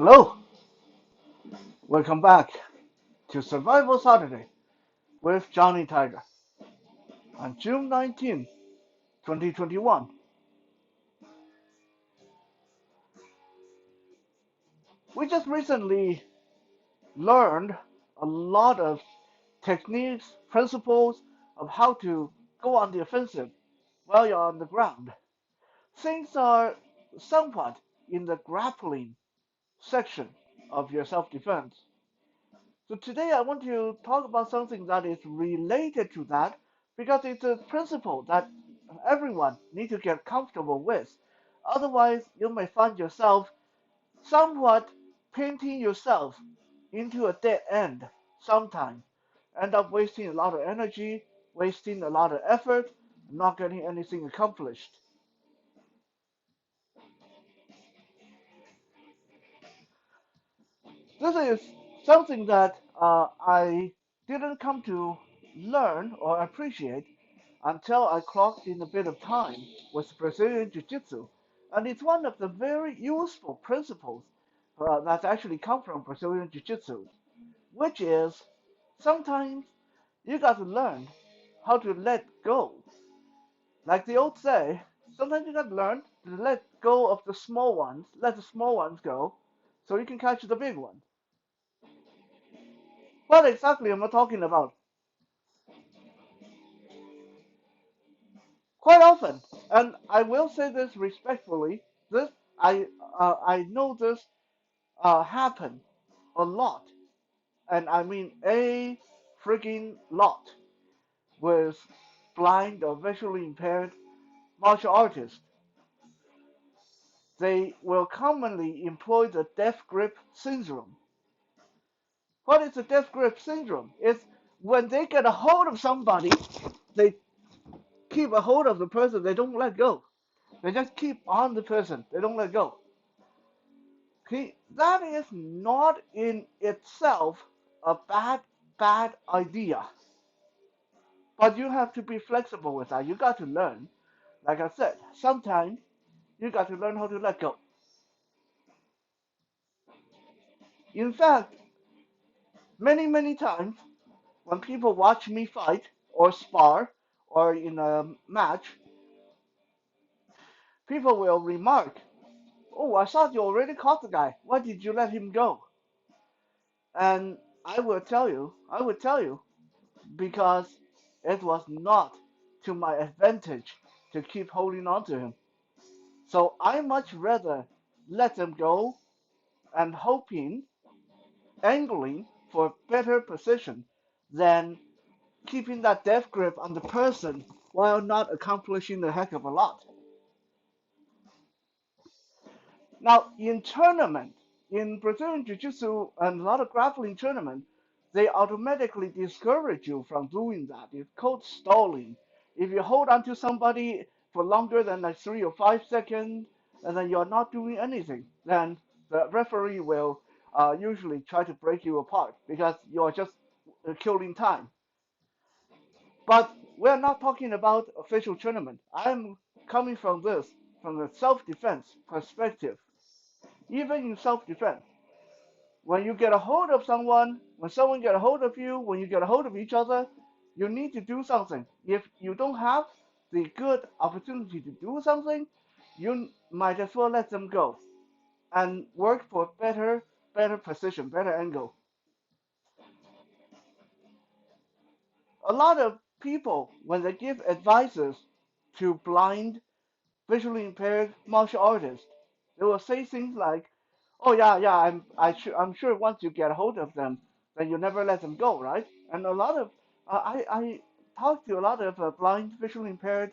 Hello, welcome back to Survival Saturday with Johnny Tiger on June 19, 2021. We just recently learned a lot of techniques, principles of how to go on the offensive while you're on the ground. Things are somewhat in the grappling section of your self defense. So today I want to talk about something that is related to that because it's a principle that everyone needs to get comfortable with. Otherwise, you may find yourself somewhat painting yourself into a dead end sometime. End up wasting a lot of energy, wasting a lot of effort, not getting anything accomplished. This is something that I didn't come to learn or appreciate until I clocked in a bit of time with Brazilian Jiu Jitsu. And it's one of the very useful principles that actually come from Brazilian Jiu Jitsu, which is sometimes you got to learn how to let go. Like the old say, sometimes you got to learn to let go of the small ones, let the small ones go, so you can catch the big one. What exactly am I talking about? Quite often, and I will say this respectfully, this I know this happen a lot, and I mean a freaking lot with blind or visually impaired martial artists. They will commonly employ the death grip syndrome. What is the death grip syndrome? It's when they get a hold of somebody, they keep a hold of the person, they don't let go. They just keep on the person, they don't let go. Okay, that is not in itself a bad idea. But you have to be flexible with that. You got to learn. Like I said, sometimes you got to learn how to let go. In fact, many times when people watch me fight or spar or in a match, people will remark, "Oh, I thought you already caught the guy. Why did you let him go?" And I would tell you, because it was not to my advantage to keep holding on to him. So I much rather let them go and hoping, angling for better position than keeping that death grip on the person while not accomplishing a heck of a lot. Now, in tournament, in Brazilian Jiu-Jitsu and a lot of grappling tournament, they automatically discourage you from doing that. It's called stalling. If you hold on to somebody for longer than like 3 or 5 seconds, and then you're not doing anything, then the referee will usually try to break you apart because you're just killing time. But we're not talking about official tournament. I'm coming from this, from the self-defense perspective. Even in self-defense, when you get a hold of someone, when someone get a hold of you, when you get a hold of each other, you need to do something. If you don't have the good opportunity to do something, you might as well let them go and work for better position, better angle. A lot of people, when they give advices to blind, visually impaired martial artists, they will say things like, "Oh yeah, I'm sure once you get a hold of them, then you never let them go, right?" And a lot of I talked to a lot of blind, visually impaired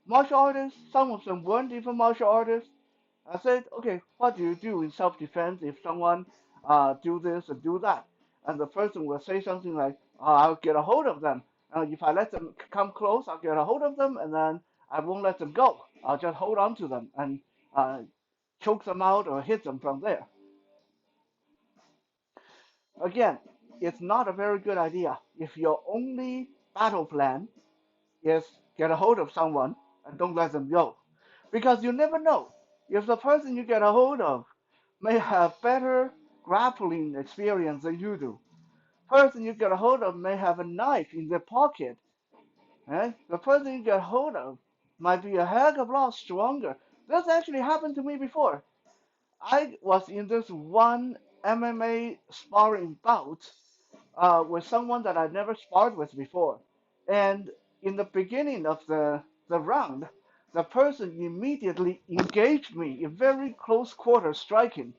martial artists. Some of them weren't even martial artists. I said, "Okay, what do you do in self-defense if someone do this and do that?" And the person will say something like, "I'll get a hold of them. If I let them come close, I'll get a hold of them, and then I won't let them go. I'll just hold on to them and uh, choke them out or hit them from there." Again, it's not a very good idea if your only battle plan is get a hold of someone and don't let them go. Because you never know if the person you get a hold of may have better grappling experience than you do. Person you get a hold of may have a knife in their pocket. Eh? The person you get hold of might be a heck of a lot stronger. This actually happened to me before. I was in this one MMA sparring bout with someone that I'd never sparred with before. And in the beginning of the round, the person immediately engaged me in very close quarter striking.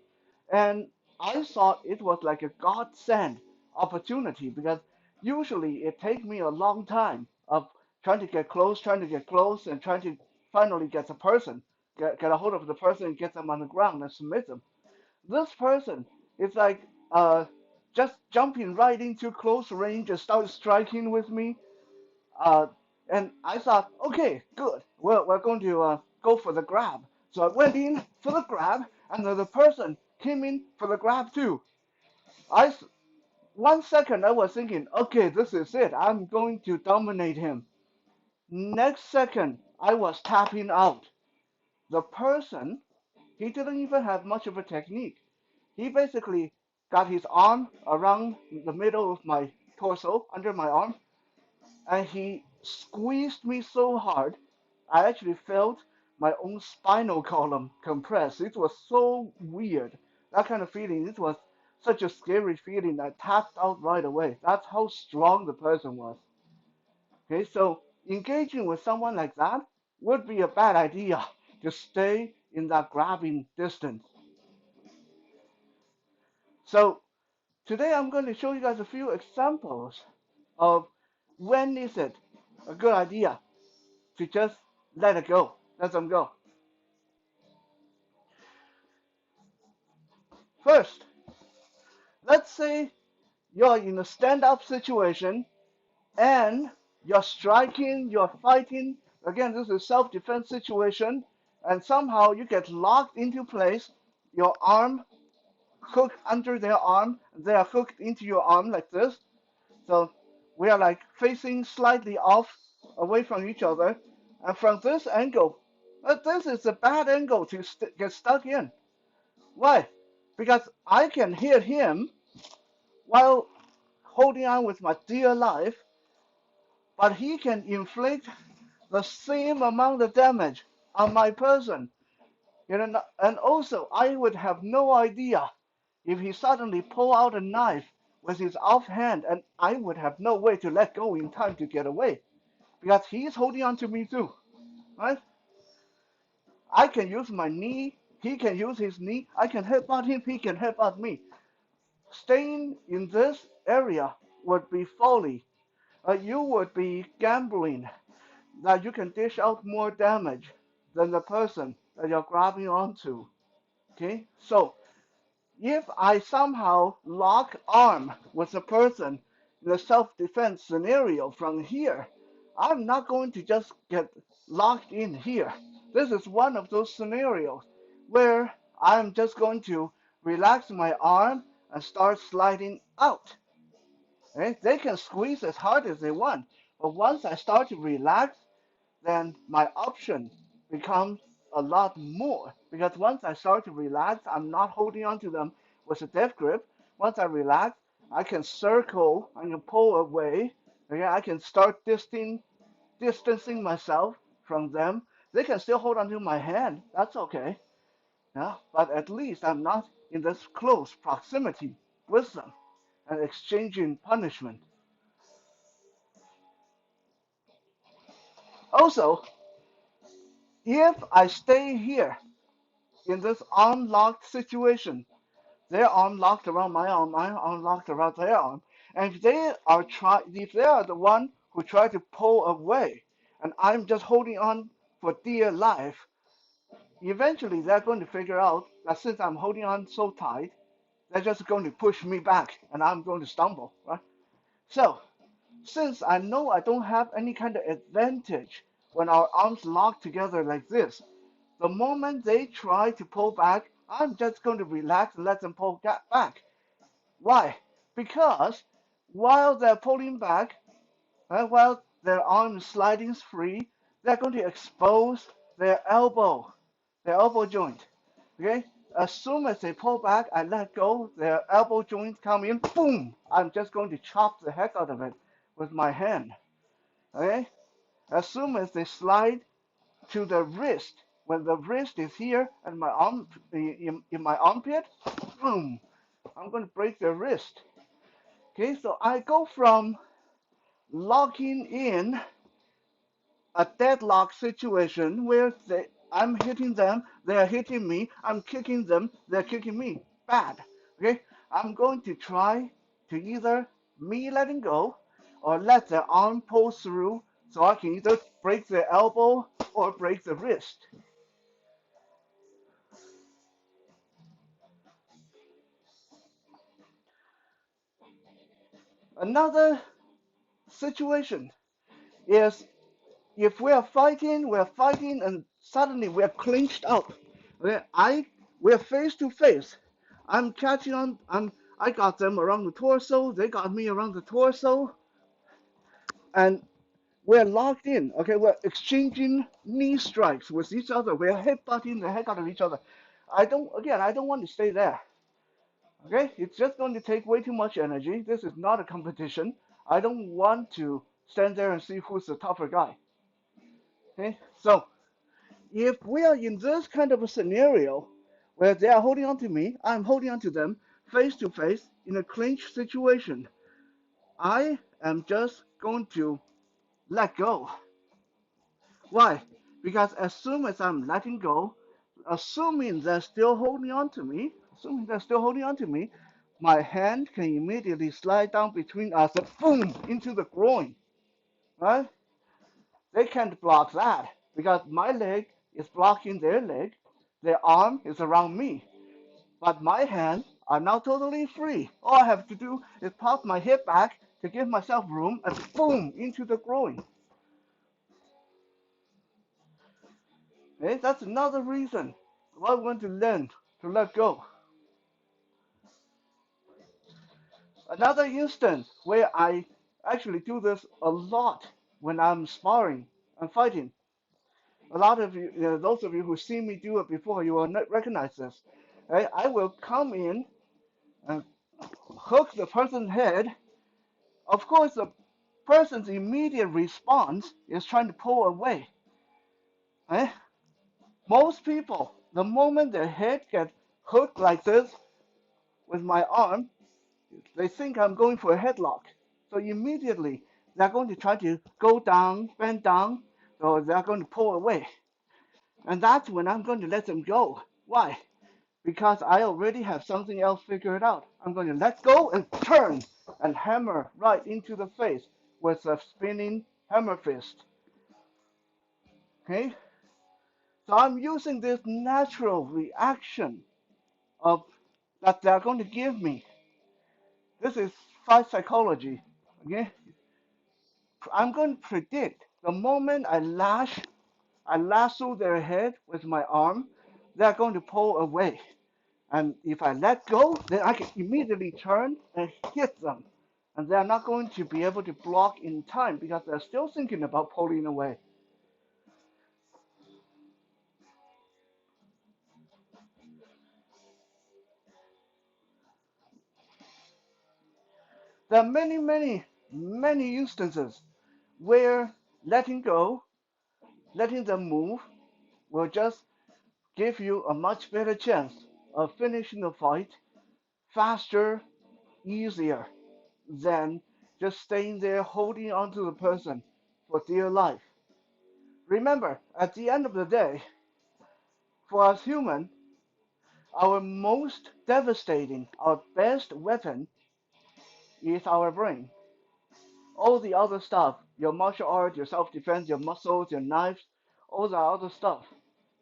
And I thought it was like a godsend opportunity because usually it takes me a long time of trying to get close, and trying to finally get the person, get a hold of the person and get them on the ground and submit them. This person is like just jumping right into close range and start striking with me. Uh, and I thought, okay, good. We're going to go for the grab. So I went in for the grab, and then the person came in for the grab too. I 1 second I was thinking, okay, this is it. I'm going to dominate him. Next second, I was tapping out. The person, he didn't even have much of a technique. He basically got his arm around the middle of my torso, under my arm, and he squeezed me so hard, I actually felt my own spinal column compress. It was so weird. That kind of feeling, it was such a scary feeling. I tapped out right away. That's how strong the person was. Okay, so engaging with someone like that would be a bad idea to stay in that grabbing distance. So today I'm going to show you guys a few examples of when is it a good idea to just let it go, let them go. First, let's say you're in a stand-up situation and you're striking, you're fighting. Again, this is self-defense situation, and somehow you get locked into place. Your arm hooked under their arm, they are hooked into your arm like this. So we are like facing slightly off, away from each other, and from this angle, this is a bad angle to get stuck in. Why? Because I can hit him while holding on with my dear life, but he can inflict the same amount of damage on my person. You know, and also I would have no idea if he suddenly pull out a knife with his offhand, and I would have no way to let go in time to get away because he's holding on to me too, right? I can use my knee, he can use his knee, I can headbutt him, he can headbutt me. Staying in this area would be folly. You would be gambling that you can dish out more damage than the person that you're grabbing onto. Okay, so if I somehow lock arm with a person in a self-defense scenario from here, I'm not going to just get locked in here. This is one of those scenarios where I'm just going to relax my arm and start sliding out. Okay? They can squeeze as hard as they want, but once I start to relax, then my option becomes a lot more. Because once I start to relax, I'm not holding on to them with a death grip. Once I relax, I can circle, I can pull away. Okay, I can start distancing myself from them. They can still hold onto my hand. That's okay. Yeah, but at least I'm not in this close proximity with them and exchanging punishment. Also, if I stay here in this arm locked situation, their arm locked around my arm locked around their arm, and if they are the one who try to pull away, and I'm just holding on for dear life, eventually they're going to figure out that since I'm holding on so tight, they're just going to push me back, and I'm going to stumble, right? So since I know I don't have any kind of advantage when our arms lock together like this, the moment they try to pull back, I'm just going to relax and let them pull back. Why? Because while they're pulling back, while their arm is sliding free, they're going to expose their elbow joint. Okay? As soon as they pull back, I let go. Their elbow joints come in. Boom! I'm just going to chop the heck out of it with my hand. Okay? As soon as they slide to the wrist, when the wrist is here and my arm in my armpit, boom! I'm going to break the wrist. Okay, so I go from locking in a deadlock situation where I'm hitting them, they're hitting me, I'm kicking them, they're kicking me. Bad. Okay? I'm going to try to either me letting go or let the arm pull through so I can either break the elbow or break the wrist. Another situation is if we're fighting, and suddenly we're clinched up. Okay, we're face to face. I'm catching on. I got them around the torso. They got me around the torso, and we're locked in. Okay, we're exchanging knee strikes with each other. We're headbutting the heck out of each other. I don't want to stay there. Okay, it's just going to take way too much energy. This is not a competition. I don't want to stand there and see who's the tougher guy. Okay, so if we are in this kind of a scenario where they are holding on to me, I'm holding on to them face to face in a clinch situation, I am just going to let go. Why? Because as soon as I'm letting go, assuming they're still holding on to me, my hand can immediately slide down between us and boom into the groin. Right? They can't block that because my leg is blocking their leg, their arm is around me. But my hands are now totally free. All I have to do is pop my head back to give myself room and boom into the groin. Okay? That's another reason why I want to learn to let go. Another instance where I actually do this a lot when I'm sparring and fighting. A lot of you, those of you who see me do it before, you will not recognize this. Right? I will come in and hook the person's head. Of course, the person's immediate response is trying to pull away. Eh? Most people, the moment their head gets hooked like this with my arm, they think I'm going for a headlock. So immediately they're going to try to go down, bend down, or they're going to pull away. And that's when I'm going to let them go. Why? Because I already have something else figured out. I'm going to let go and turn and hammer right into the face with a spinning hammer fist. Okay? So I'm using this natural reaction of that they're going to give me. This is fight psychology. Okay? I'm going to predict the moment I lasso their head with my arm, they're going to pull away. And if I let go, then I can immediately turn and hit them. And they're not going to be able to block in time because they're still thinking about pulling away. There are many, many, many instances where letting go, letting them move, will just give you a much better chance of finishing the fight faster, easier than just staying there holding on to the person for dear life. Remember, at the end of the day, for us human, our most devastating, our best weapon is our brain. All the other stuff, your martial art, your self-defense, your muscles, your knives, all the other stuff,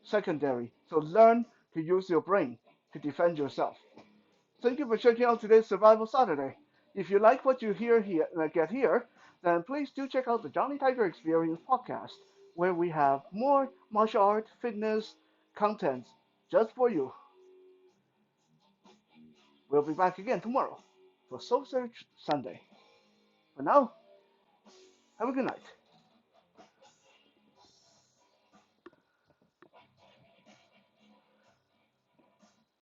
secondary. So learn to use your brain to defend yourself. Thank you for checking out today's Survival Saturday. If you like what you get here, then please do check out the Johnny Tiger Experience podcast, where we have more martial art, fitness, content just for you. We'll be back again tomorrow for Soul Search Sunday. For now, have a good night.